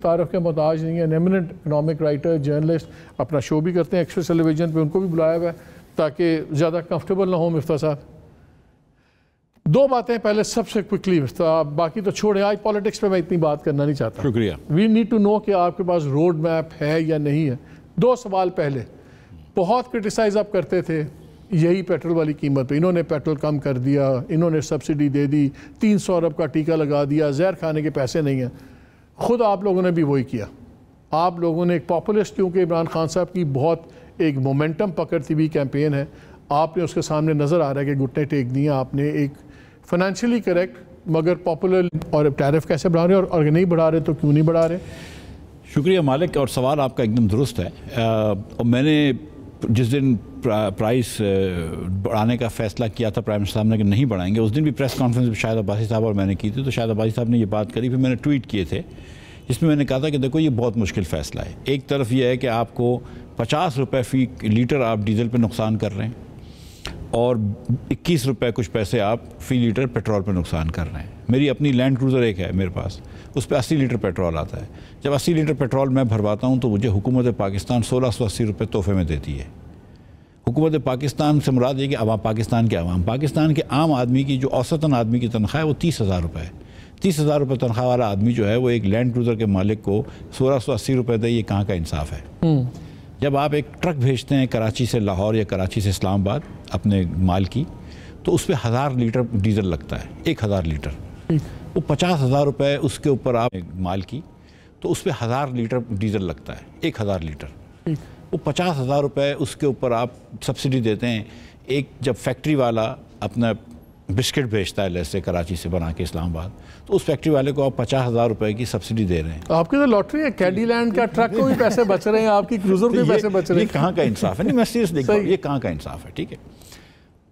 تعارف کے محتاج نہیں ہے. ایمیننٹ اکنامک رائٹر جرنلسٹ اپنا شو بھی کرتے ہیں ایکسپریس ٹیلی ویژن پہ, ان کو بھی بلایا ہوا ہے تاکہ زیادہ کمفرٹیبل نہ ہوں. مفتاح صاحب دو باتیں پہلے سب سے کوئکلی, باقی تو چھوڑیں, آج پالیٹکس پہ میں اتنی بات کرنا نہیں چاہتا. شکریہ. وی نیڈ ٹو نو کہ آپ کے پاس روڈ میپ ہے یا نہیں ہے. 2 سوال پہلے بہت کرٹیسائز آپ کرتے تھے یہی پیٹرول والی قیمت پہ, انہوں نے پیٹرول کم کر دیا, انہوں نے سبسڈی دے دی, 300 ارب کا ٹیکہ لگا دیا, زہر کھانے کے پیسے نہیں ہیں. خود آپ لوگوں نے بھی وہی کیا. آپ لوگوں نے ایک پاپولسٹ, کیونکہ عمران خان صاحب کی بہت ایک مومنٹم پکڑتی ہوئی کیمپین ہے, آپ نے اس کے سامنے نظر آ رہا ہے کہ گھٹنے ٹیک دیے آپ نے. ایک فائنینشلی کریکٹ مگر پاپولر, اور ٹیرف کیسے بڑھا رہے ہیں, اور اگر نہیں بڑھا رہے تو کیوں نہیں بڑھا رہے؟ شکریہ مالک, اور سوال آپ کا ایک دم درست ہے. اور میں نے جس دن پرائس بڑھانے کا فیصلہ کیا تھا پرائم منسٹر صاحب نے کہ نہیں بڑھائیں گے, اس دن بھی پریس کانفرنس شاہد عباسی صاحب اور میں نے کی تھی, تو شاہد عباسی صاحب نے یہ بات کری, پھر میں نے ٹویٹ کیے تھے جس میں نے کہا تھا کہ دیکھو یہ بہت مشکل فیصلہ ہے. ایک طرف یہ ہے کہ آپ کو 50 روپے فی لیٹر آپ ڈیزل پہ نقصان کر رہے ہیں, اور 21 روپے کچھ پیسے آپ فی لیٹر پیٹرول پہ نقصان کر رہے ہیں. میری اپنی لینڈ کروزر ایک ہے میرے پاس, اس پہ 80 لیٹر پیٹرول آتا ہے. جب 80 لیٹر پیٹرول میں بھرواتا ہوں تو مجھے حکومت پاکستان 1680 روپے تحفے میں دیتی ہے. حکومت پاکستان سے مراد یہ کہ عوام, پاکستان کے عام آدمی کی جو اوسطاً آدمی کی تنخواہ ہے وہ 30,000 روپے ہے. 30,000 روپے تنخواہ والا آدمی جو ہے وہ ایک لینڈ کروزر کے مالک کو 1680 روپے دے, یہ کہاں کا انصاف ہے؟ جب آپ ایک ٹرک بھیجتے ہیں کراچی سے لاہور یا کراچی سے اسلام آباد اپنے مال کی, تو اس پہ 1000 لیٹر ڈیزل لگتا ہے, 1000 لیٹر. وہ 50,000 روپے اس کے اوپر آپ مال کی, تو اس پہ 1000 لیٹر ڈیزل لگتا ہے, 1000 لیٹر. وہ 50,000 روپے اس کے اوپر آپ سبسڈی دیتے ہیں. ایک جب فیکٹری والا اپنا بسکٹ بھیجتا ہے لیسے کراچی سے بنا کے اسلام آباد, تو اس فیکٹری والے کو آپ 50,000 روپے کی سبسڈی دے رہے ہیں. آپ کی تو لاٹری ہے, کیڈی لینڈ کا ٹرک کو بھی پیسے بچ رہے ہیں, آپ کی کروزر کو بھی پیسے بچ رہے ہیں. یہ کہاں کا انصاف ہے؟ نہیں, میں سیریس دیکھ رہا ہوں, یہ کہاں کا انصاف ہے؟ ٹھیک ہے,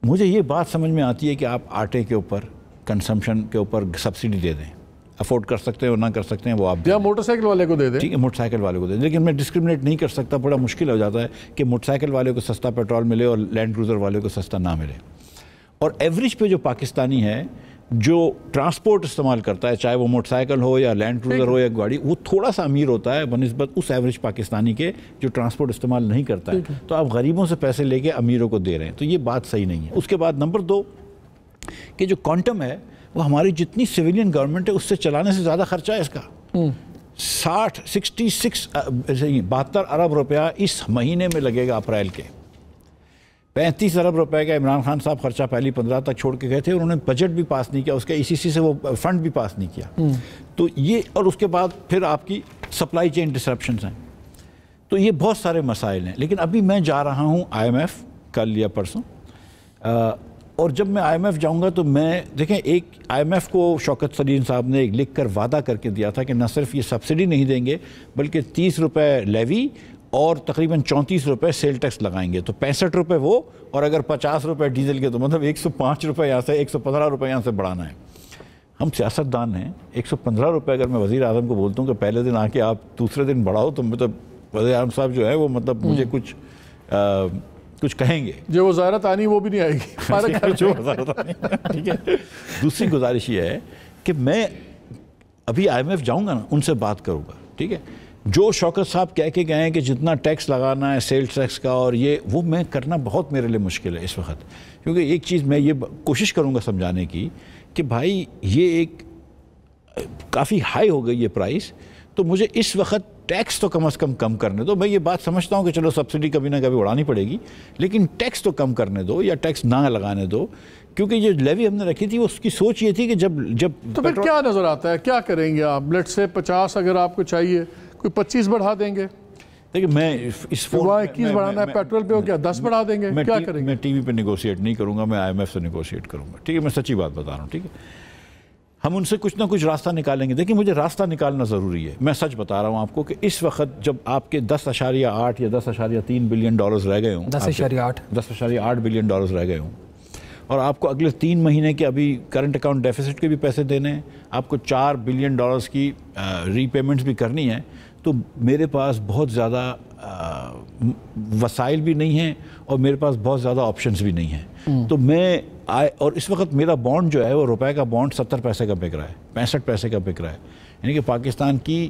مجھے یہ بات سمجھ میں آتی ہے کہ آپ آٹے کے اوپر کنسمپشن کے اوپر سبسڈی دے دیں, افورڈ کر سکتے ہیں اور نہ کر سکتے ہیں وہ آپ, یا موٹر سائیکل والے کو دے دیں. ٹھیک ہے, موٹر سائیکل والے کو دے دیں, لیکن میں ڈسکرمنیٹ نہیں کر سکتا. بڑا مشکل ہو جاتا ہے کہ موٹر سائیکل والے کو سستا پیٹرول ملے اور لینڈ کروزر والے کو سستا نہ ملے. اور ایوریج پہ جو پاکستانی ہے جو ٹرانسپورٹ استعمال کرتا ہے, چاہے وہ موٹر سائیکل ہو یا لینڈ کروزر ہو یا گاڑی, وہ تھوڑا سا امیر ہوتا ہے بنسبت اس ایوریج پاکستانی کے جو ٹرانسپورٹ استعمال نہیں کرتا ہے. تو آپ غریبوں سے پیسے لے کے امیروں کو دے رہے ہیں, تو یہ بات صحیح نہیں ہے. اس کے بعد نمبر 2 کہ جو کوانٹم ہے وہ ہماری جتنی سویلین گورنمنٹ ہے اس سے چلانے سے زیادہ خرچہ ہے اس کا. 72 ارب روپیہ اس مہینے میں لگے گا اپریل کے. 35 ارب روپے کا عمران خان صاحب خرچہ پہلی 15 تک چھوڑ کے گئے تھے, انہوں نے بجٹ بھی پاس نہیں کیا, اس کے ECC سے وہ فنڈ بھی پاس نہیں کیا. تو یہ, اور اس کے بعد پھر آپ کی سپلائی چین ڈسرپشنز ہیں. تو یہ بہت سارے مسائل ہیں. لیکن ابھی میں جا رہا ہوں IMF کل یا پرسوں, اور جب میں IMF جاؤں گا تو میں دیکھیں, ایک IMF کو شوکت سلیم صاحب نے لکھ کر وعدہ کر کے دیا تھا کہ نہ صرف یہ سبسڈی نہیں دیں گے بلکہ 30 روپے لیوی اور تقریباً 34 روپے سیل ٹیکس لگائیں گے. تو 65 روپے وہ, اور اگر 50 روپے ڈیزل کے, تو مطلب 105 روپے یہاں سے 115 روپے یہاں سے بڑھانا ہے. ہم سیاستدان ہیں, 115 روپے اگر میں وزیر اعظم کو بولتا ہوں کہ پہلے دن آ کے آپ دوسرے دن بڑھاؤ, تو مطلب وزیر اعظم صاحب جو ہے وہ مطلب مجھے کچھ کہیں گے. جو وزارت آنی وہ بھی نہیں آئے گی. جو وزارت آنی, ٹھیک ہے. دوسری گزارش یہ ہے کہ میں ابھی IMF جاؤں گا نا, ان سے بات کروں گا. ٹھیک ہے, جو شوکت صاحب کہہ کے گئے ہیں کہ جتنا ٹیکس لگانا ہے سیل ٹیکس کا, اور یہ وہ میں کرنا بہت میرے لیے مشکل ہے اس وقت. کیونکہ ایک چیز میں یہ کوشش کروں گا سمجھانے کی کہ بھائی یہ ایک کافی ہائی ہو گئی یہ پرائس, تو مجھے اس وقت ٹیکس تو کم از کم کرنے دو. میں یہ بات سمجھتا ہوں کہ چلو سبسڈی کبھی نہ کبھی اڑانی پڑے گی, لیکن ٹیکس تو کم کرنے دو یا ٹیکس نہ لگانے دو. کیونکہ یہ لیوی ہم نے رکھی تھی, اس کی سوچ یہ تھی کہ جب تو پھر کیا نظر آتا ہے, کیا کریں گے آپ؟ لیٹ سے 50 اگر آپ کو چاہیے, کوئی 25 بڑھا دیں گے. دیکھیں, میں اس فون 21 بڑھانا ہے پیٹرول پہ, ہو کیا 10 بڑھا دیں گے؟ کیا کریں گے؟ میں ٹی وی پہ نیگوشیٹ نہیں کروں گا, میں IMF سے نیگوشیٹ کروں گا. ٹھیک ہے, میں سچی بات بتا رہا ہوں. ٹھیک ہے, ہم ان سے کچھ نہ کچھ راستہ نکالیں گے. دیکھیں, مجھے راستہ نکالنا ضروری ہے. میں سچ بتا رہا ہوں آپ کو کہ اس وقت جب آپ کے 10.8 یا 10.3 بلین ڈالرز رہ گئے ہوں, 10.8 بلین ڈالرز رہ گئے ہوں, اور آپ کو اگلے 3 مہینے کے ابھی کرنٹ اکاؤنٹ ڈیفیسٹ کے بھی پیسے دینے ہیں, آپ کو 4 بلین ڈالرز کی ری پیمنٹس بھی کرنی ہے, تو میرے پاس بہت زیادہ وسائل بھی نہیں ہیں اور میرے پاس بہت زیادہ آپشنز بھی نہیں ہیں. تو میں اور اس وقت میرا بانڈ جو ہے وہ روپے کا بانڈ 70 پیسے کا بک رہا ہے, 65 پیسے کا بک رہا ہے. یعنی کہ پاکستان کی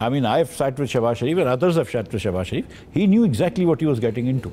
I mean, I've sat with Shehbaz Sharif and others have sat with Shehbaz Sharif. He knew exactly what he was getting into.